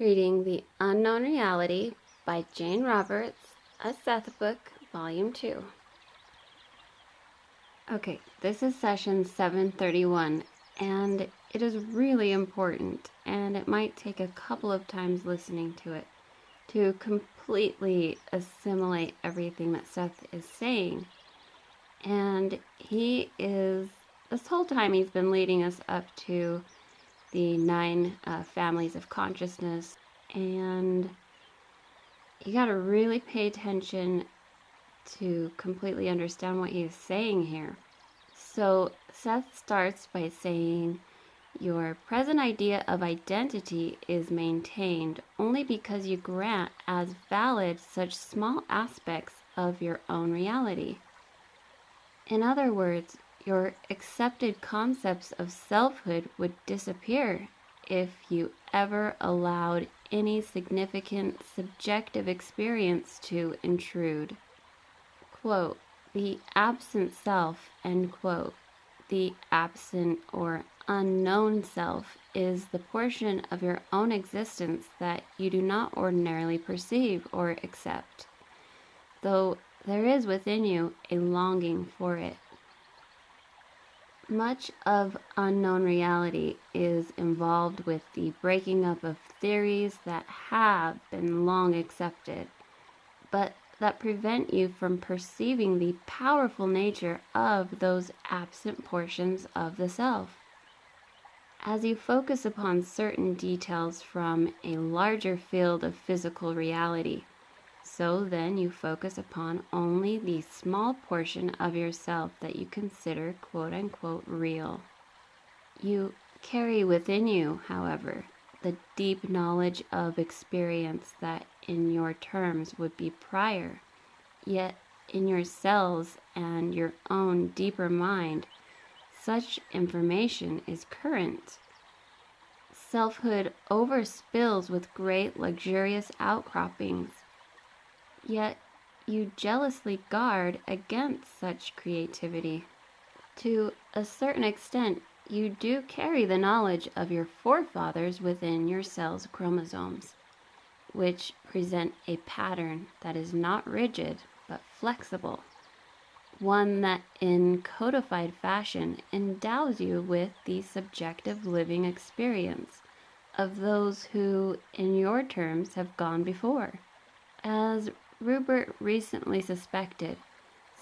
Reading The Unknown Reality by Jane Roberts, a Seth book, Volume 2. Okay, this is session 731, and it is really important, and it might take a couple of times listening to it to completely assimilate everything that Seth is saying. And this whole time he's been leading us up to the 9 families of consciousness, and you got to really pay attention to completely understand what he's saying here. So Seth starts by saying, your present idea of identity is maintained only because you grant as valid such small aspects of your own reality. In other words, your accepted concepts of selfhood would disappear if you ever allowed any significant subjective experience to intrude. Quote, the absent self, end quote, the absent or unknown self is the portion of your own existence that you do not ordinarily perceive or accept, though there is within you a longing for it. Much of unknown reality is involved with the breaking up of theories that have been long accepted, but that prevent you from perceiving the powerful nature of those absent portions of the self. As you focus upon certain details from a larger field of physical reality, so then you focus upon only the small portion of yourself that you consider quote-unquote real. You carry within you, however, the deep knowledge of experience that in your terms would be prior, yet in your cells and your own deeper mind, such information is current. Selfhood overspills with great luxurious outcroppings, yet you jealously guard against such creativity. To a certain extent, you do carry the knowledge of your forefathers within your cell's chromosomes, which present a pattern that is not rigid but flexible, one that in codified fashion endows you with the subjective living experience of those who, in your terms, have gone before. As Rupert recently suspected,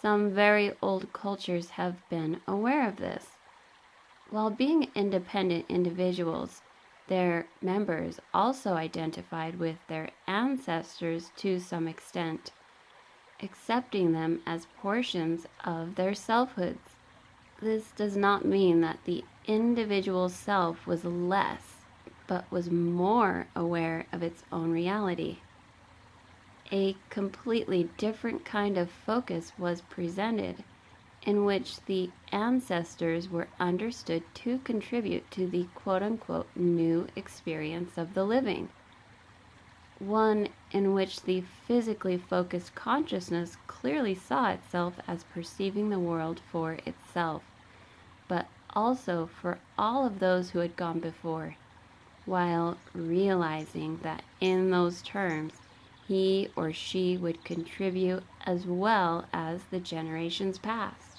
some very old cultures have been aware of this. While being independent individuals, their members also identified with their ancestors to some extent, accepting them as portions of their selfhoods. This does not mean that the individual self was less, but was more aware of its own reality. A completely different kind of focus was presented, in which the ancestors were understood to contribute to the quote-unquote new experience of the living, one in which the physically focused consciousness clearly saw itself as perceiving the world for itself, but also for all of those who had gone before, while realizing that in those terms he or she would contribute as well as the generations past.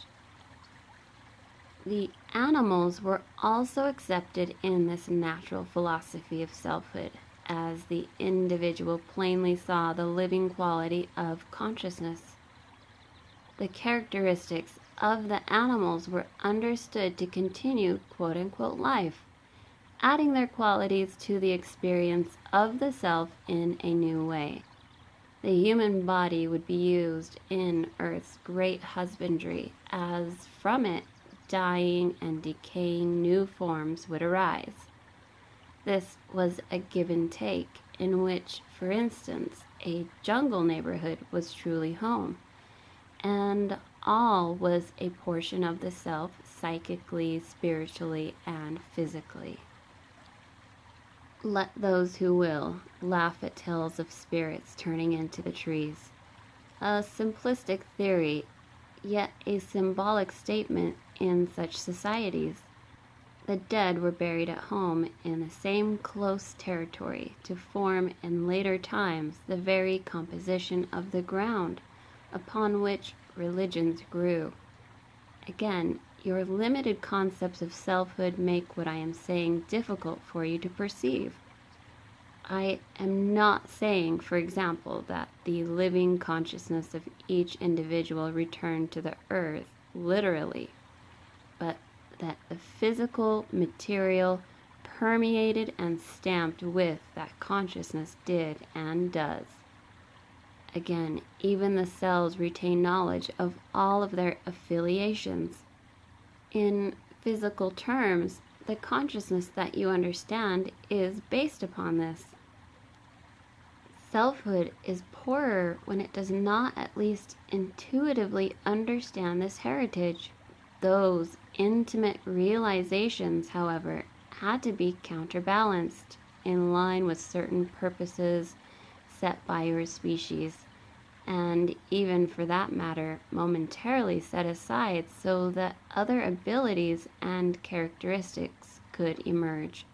The animals were also accepted in this natural philosophy of selfhood, as the individual plainly saw the living quality of consciousness. The characteristics of the animals were understood to continue quote-unquote life, adding their qualities to the experience of the self in a new way. The human body would be used in Earth's great husbandry, as from it dying and decaying new forms would arise. This was a give and take, in which, for instance, a jungle neighborhood was truly home, and all was a portion of the self psychically, spiritually, and physically. Let those who will laugh at tales of spirits turning into the trees. A simplistic theory, yet a symbolic statement in such societies. The dead were buried at home in the same close territory to form in later times the very composition of the ground upon which religions grew. Again, your limited concepts of selfhood make what I am saying difficult for you to perceive. I am not saying, for example, that the living consciousness of each individual returned to the earth literally, but that the physical material permeated and stamped with that consciousness did and does. Again, even the cells retain knowledge of all of their affiliations. In physical terms, the consciousness that you understand is based upon this. Selfhood is poorer when it does not at least intuitively understand this heritage. Those intimate realizations, however, had to be counterbalanced in line with certain purposes set by your species, and even for that matter, momentarily set aside so that other abilities and characteristics could emerge.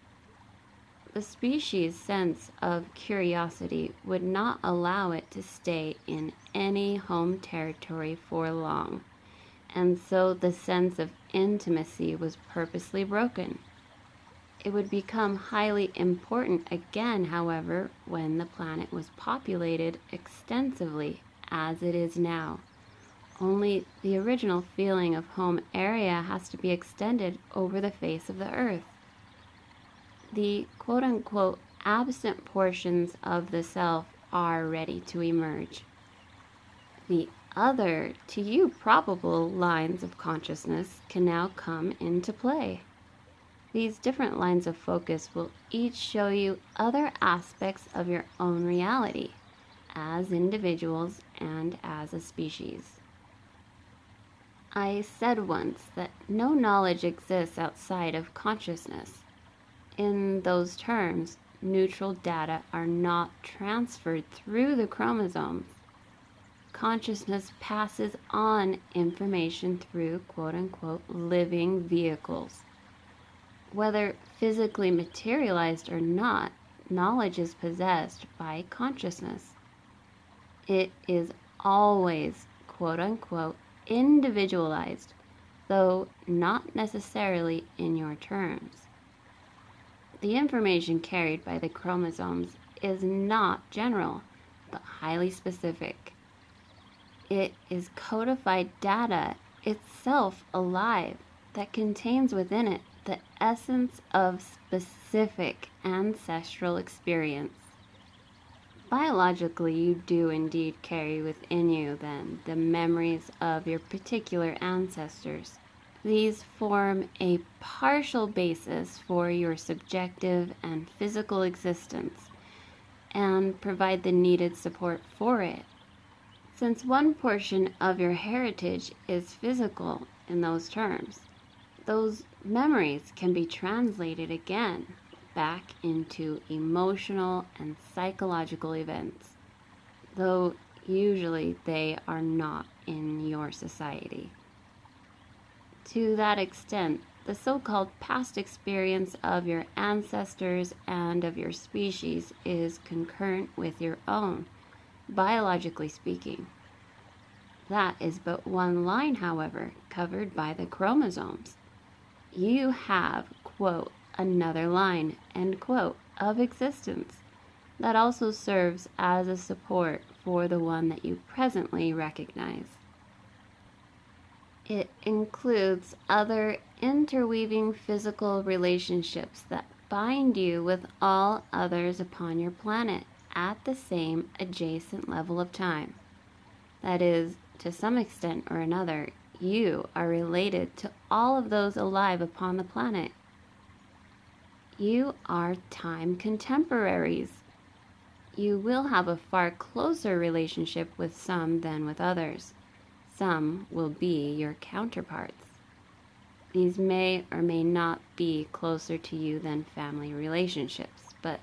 The species' sense of curiosity would not allow it to stay in any home territory for long, and so the sense of intimacy was purposely broken. It would become highly important again, however, when the planet was populated extensively as it is now. Only the original feeling of home area has to be extended over the face of the earth. The quote-unquote absent portions of the self are ready to emerge. The other, to you probable, lines of consciousness can now come into play. These different lines of focus will each show you other aspects of your own reality, as individuals and as a species. I said once that no knowledge exists outside of consciousness. In those terms, neutral data are not transferred through the chromosomes. Consciousness passes on information through quote-unquote living vehicles. Whether physically materialized or not, knowledge is possessed by consciousness. It is always quote-unquote individualized, though not necessarily in your terms. The information carried by the chromosomes is not general, but highly specific. It is codified data, itself alive, that contains within it the essence of specific ancestral experience. Biologically, you do indeed carry within you, then, the memories of your particular ancestors. These form a partial basis for your subjective and physical existence and provide the needed support for it. Since one portion of your heritage is physical in those terms, those memories can be translated again back into emotional and psychological events, though usually they are not in your society. To that extent, the so-called past experience of your ancestors and of your species is concurrent with your own, biologically speaking. That is but one line, however, covered by the chromosomes. You have, quote, another line, end quote, of existence that also serves as a support for the one that you presently recognize. It includes other interweaving physical relationships that bind you with all others upon your planet at the same adjacent level of time. That is, to some extent or another, you are related to all of those alive upon the planet. You are time contemporaries. You will have a far closer relationship with some than with others. Some will be your counterparts. These may or may not be closer to you than family relationships, but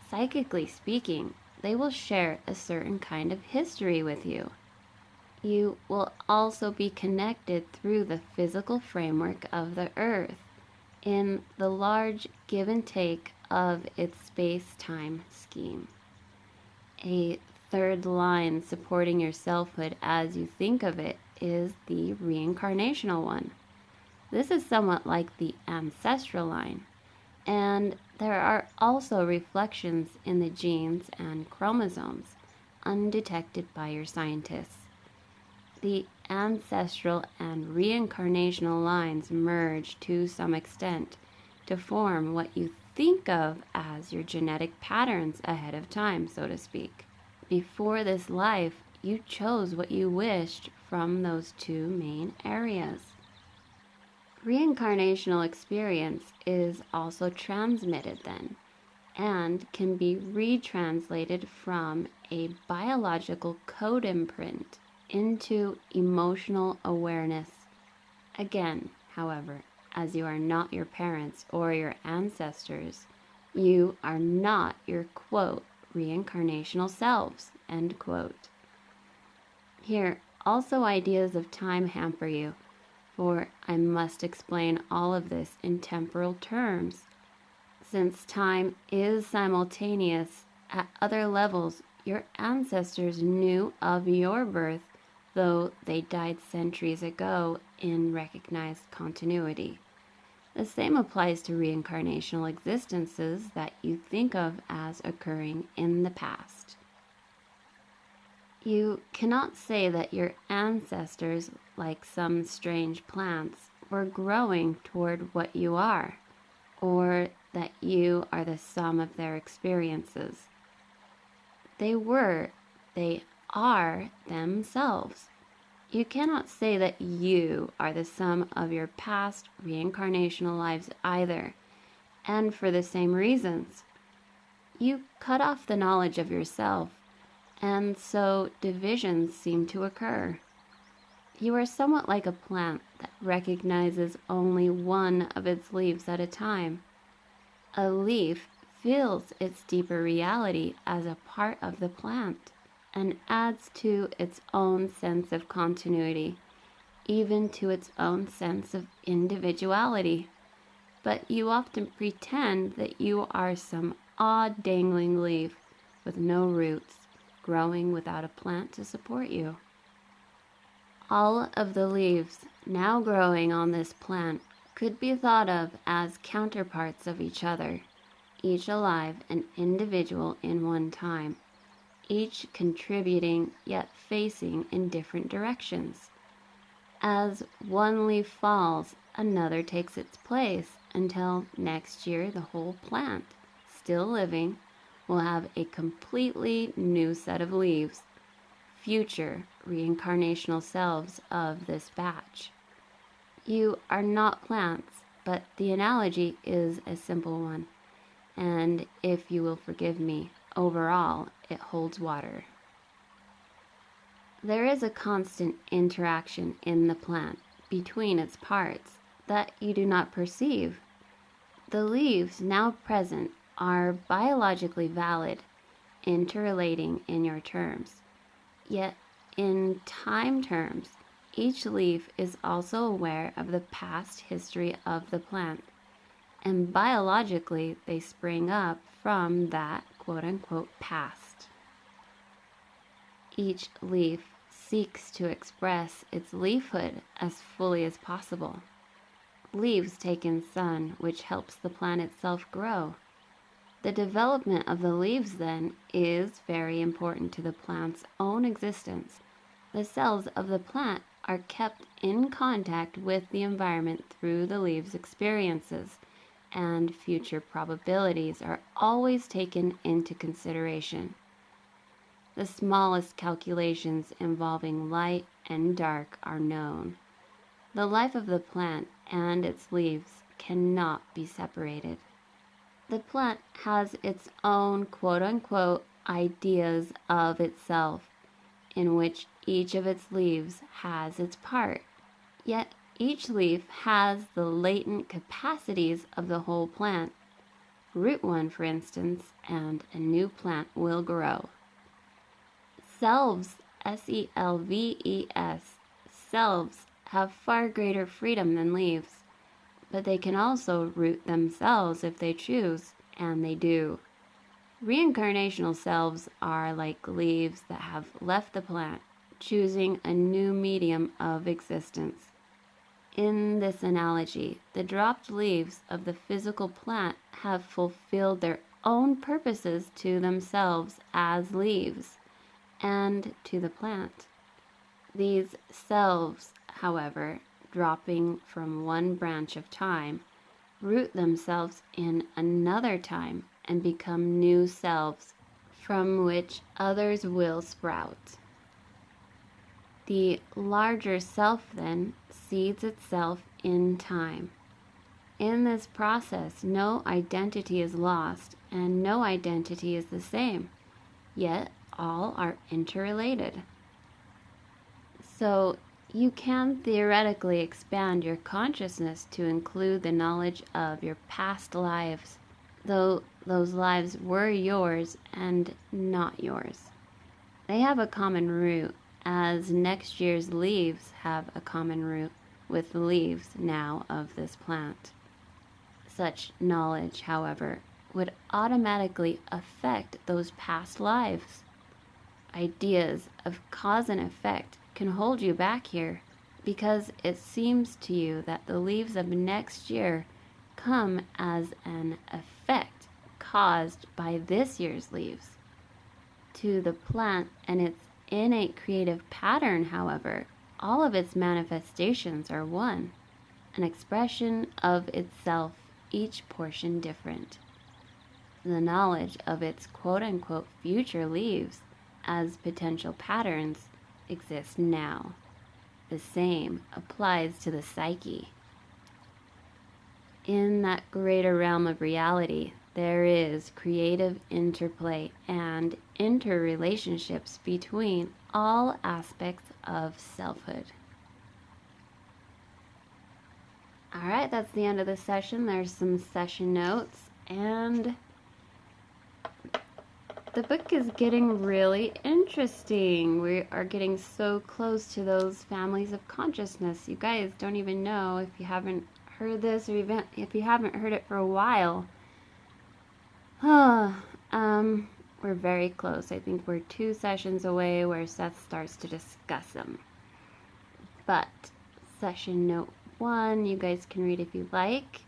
psychically speaking, they will share a certain kind of history with you. You will also be connected through the physical framework of the earth in the large give and take of its space-time scheme. A third line supporting your selfhood as you think of it is the reincarnational one. This is somewhat like the ancestral line, and there are also reflections in the genes and chromosomes, undetected by your scientists. The ancestral and reincarnational lines merge to some extent to form what you think of as your genetic patterns ahead of time, so to speak. Before this life, you chose what you wished from those two main areas. Reincarnational experience is also transmitted then, and can be retranslated from a biological code imprint into emotional awareness. Again, however, as you are not your parents or your ancestors, you are not your, quote, reincarnational selves, end quote. Here, also ideas of time hamper you, for I must explain all of this in temporal terms. Since time is simultaneous at other levels, your ancestors knew of your birth, though they died centuries ago in recognized continuity. The same applies to reincarnational existences that you think of as occurring in the past. You cannot say that your ancestors, like some strange plants, were growing toward what you are, or that you are the sum of their experiences. They are themselves. You cannot say that you are the sum of your past reincarnational lives either, and for the same reasons. You cut off the knowledge of yourself, and so divisions seem to occur. You are somewhat like a plant that recognizes only one of its leaves at a time. A leaf feels its deeper reality as a part of the plant and adds to its own sense of continuity, even to its own sense of individuality. But you often pretend that you are some odd dangling leaf with no roots, growing without a plant to support you. All of the leaves now growing on this plant could be thought of as counterparts of each other, each alive and individual in one time, each contributing yet facing in different directions. As one leaf falls, another takes its place until next year the whole plant, still living, will have a completely new set of leaves, future reincarnational selves of this batch. You are not plants, but the analogy is a simple one, and if you will forgive me, overall, it holds water. There is a constant interaction in the plant between its parts that you do not perceive. The leaves now present are biologically valid, interrelating in your terms. Yet, in time terms, each leaf is also aware of the past history of the plant, and biologically they spring up from that quote-unquote past. Each leaf seeks to express its leafhood as fully as possible. Leaves take in sun, which helps the plant itself grow. The development of the leaves, then, is very important to the plant's own existence. The cells of the plant are kept in contact with the environment through the leaves' experiences, and future probabilities are always taken into consideration. The smallest calculations involving light and dark are known. The life of the plant and its leaves cannot be separated. The plant has its own quote-unquote ideas of itself, in which each of its leaves has its part. Yet each leaf has the latent capacities of the whole plant. Root one, for instance, and a new plant will grow. Selves, S-E-L-V-E-S, selves have far greater freedom than leaves. but they can also root themselves if they choose, and they do. Reincarnational selves are like leaves that have left the plant, choosing a new medium of existence. In this analogy, the dropped leaves of the physical plant have fulfilled their own purposes to themselves as leaves and to the plant. These selves, however, dropping from one branch of time, root themselves in another time and become new selves from which others will sprout. The larger self, then, seeds itself in time. In this process, no identity is lost and no identity is the same, yet all are interrelated. So, you can theoretically expand your consciousness to include the knowledge of your past lives, though those lives were yours and not yours. They have a common root, as next year's leaves have a common root with the leaves now of this plant. Such knowledge, however, would automatically affect those past lives. Ideas of cause and effect can hold you back here because it seems to you that the leaves of next year come as an effect caused by this year's leaves. To the plant and its innate creative pattern, however, all of its manifestations are one, an expression of itself, each portion different. The knowledge of its quote-unquote future leaves as potential patterns exists now. The same applies to the psyche. In that greater realm of reality, there is creative interplay and interrelationships between all aspects of selfhood. All right, that's the end of the session. There's some session notes, and the book is getting really interesting. We are getting so close to those families of consciousness. You guys don't even know if you haven't heard this, or even if you haven't heard it for a while. We're very close. I think we're 2 sessions away where Seth starts to discuss them. But session note 1, you guys can read if you like.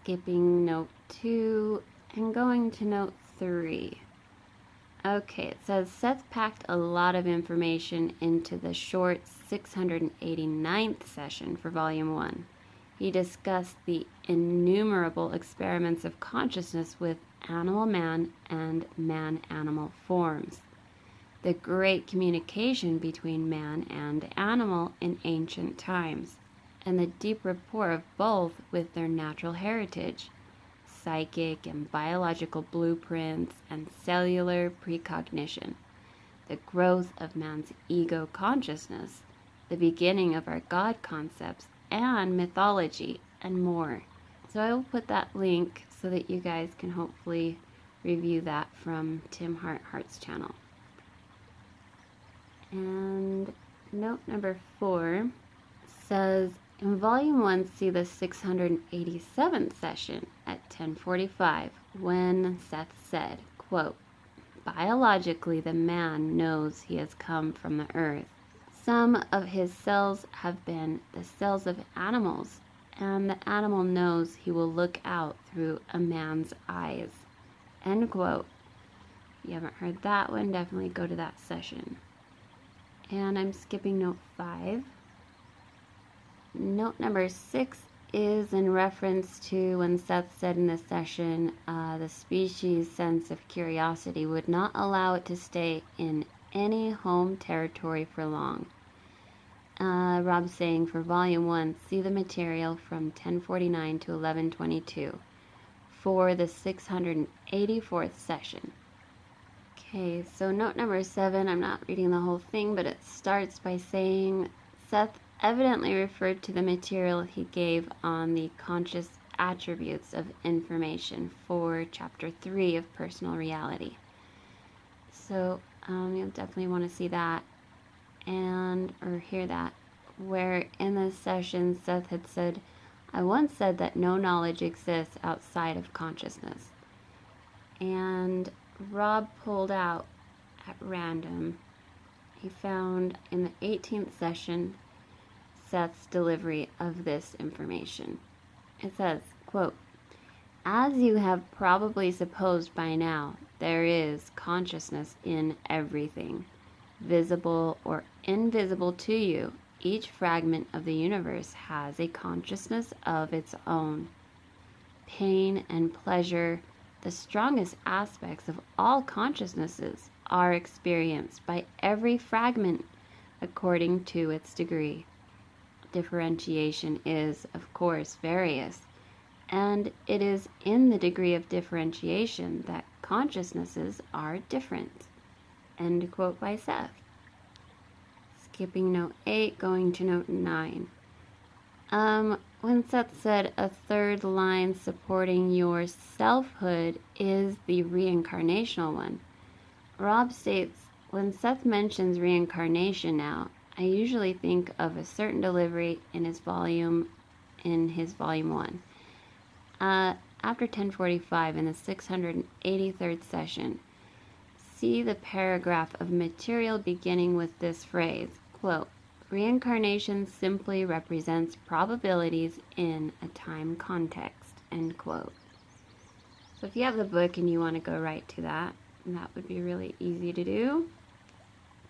Skipping note 2 and going to note 3. Okay, it says Seth packed a lot of information into the short 689th session for Volume 1. He discussed the innumerable experiments of consciousness with animal man and man-animal forms, the great communication between man and animal in ancient times, and the deep rapport of both with their natural heritage, psychic and biological blueprints, and cellular precognition, the growth of man's ego consciousness, the beginning of our God concepts, and mythology, and more. So I will put that link so that you guys can hopefully review that from Tim Hart's channel. And note number 4 says, in Volume 1, see the 687th session at 10:45, when Seth said, quote, biologically the man knows he has come from the earth. Some of his cells have been the cells of animals, and the animal knows he will look out through a man's eyes. End quote. If you haven't heard that one, definitely go to that session. And I'm skipping note 5. Note number 6 is in reference to when Seth said in this session, the species' sense of curiosity would not allow it to stay in any home territory for long. Rob's saying for Volume 1, see the material from 1049 to 1122 for the 684th session. Okay, so note number 7, I'm not reading the whole thing, but it starts by saying Seth evidently referred to the material he gave on the conscious attributes of information for Chapter 3 of Personal Reality. So you'll definitely want to see that or hear that, where in this session Seth had said, I once said that no knowledge exists outside of consciousness. And Rob pulled out at random. He found in the 18th session Seth's delivery of this information. It says, quote, "As you have probably supposed by now, there is consciousness in everything, visible or invisible to you. Each fragment of the universe has a consciousness of its own. Pain and pleasure, the strongest aspects of all consciousnesses, are experienced by every fragment according to its degree. Differentiation is, of course, various, and it is in the degree of differentiation that consciousnesses are different." End quote by Seth. Skipping note 8, going to note 9. When Seth said a third line supporting your selfhood is the reincarnational one, Rob states, when Seth mentions reincarnation now, I usually think of a certain delivery in his volume 1. After 1045 in the 683rd session, see the paragraph of material beginning with this phrase, quote, "Reincarnation simply represents probabilities in a time context," end quote. So if you have the book and you want to go right to that, that would be really easy to do.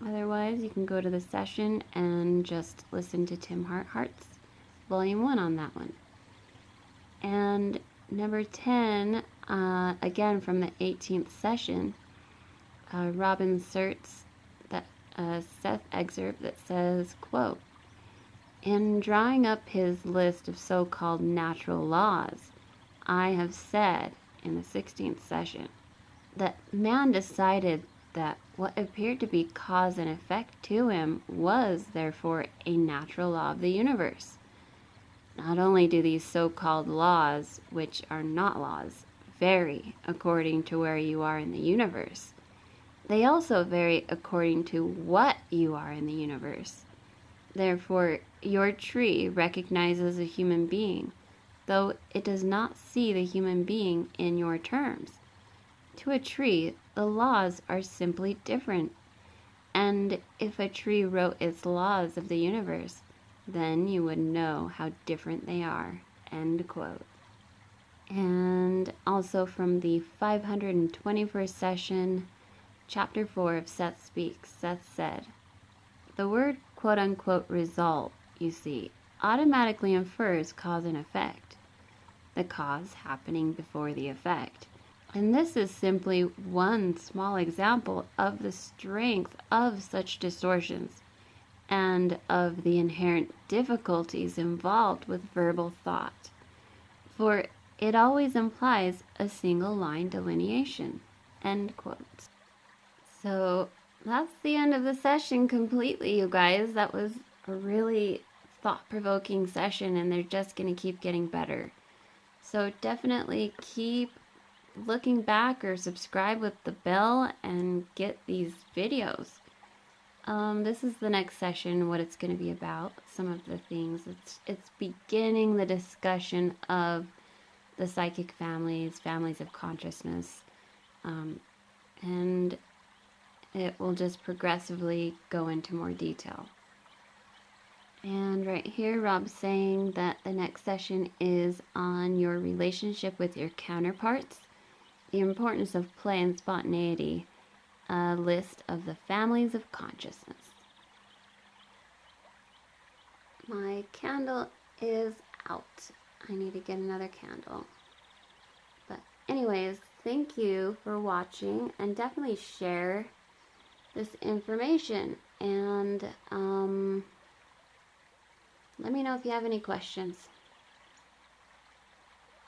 Otherwise, you can go to the session and just listen to Tim Hart's Volume 1 on that one. And number 10, again from the 18th session, Rob inserts that Seth excerpt that says, quote, "In drawing up his list of so-called natural laws, I have said in the 16th session that man decided that what appeared to be cause and effect to him was therefore a natural law of the universe. Not only do these so-called laws, which are not laws, vary according to where you are in the universe, they also vary according to what you are in the universe. Therefore, your tree recognizes a human being, though it does not see the human being in your terms. To a tree, the laws are simply different. And if a tree wrote its laws of the universe, then you would know how different they are." End quote. And also from the 521st session, Chapter 4 of Seth Speaks, Seth said, "The word quote-unquote result, you see, automatically infers cause and effect, the cause happening before the effect. And this is simply one small example of the strength of such distortions and of the inherent difficulties involved with verbal thought, for it always implies a single line delineation." End quote. So that's the end of the session completely, you guys. That was a really thought-provoking session, and they're just going to keep getting better. So definitely keep looking back or subscribe with the bell and get these videos. This is the next session, what it's going to be about, some of the things. It's beginning the discussion of the psychic families of consciousness, and it will just progressively go into more detail. And right here, Rob's saying that the next session is on your relationship with your counterparts, the importance of play and spontaneity, a list of the families of consciousness. My candle is out. I need to get another candle. But anyways, thank you for watching, and definitely share this information, and let me know if you have any questions.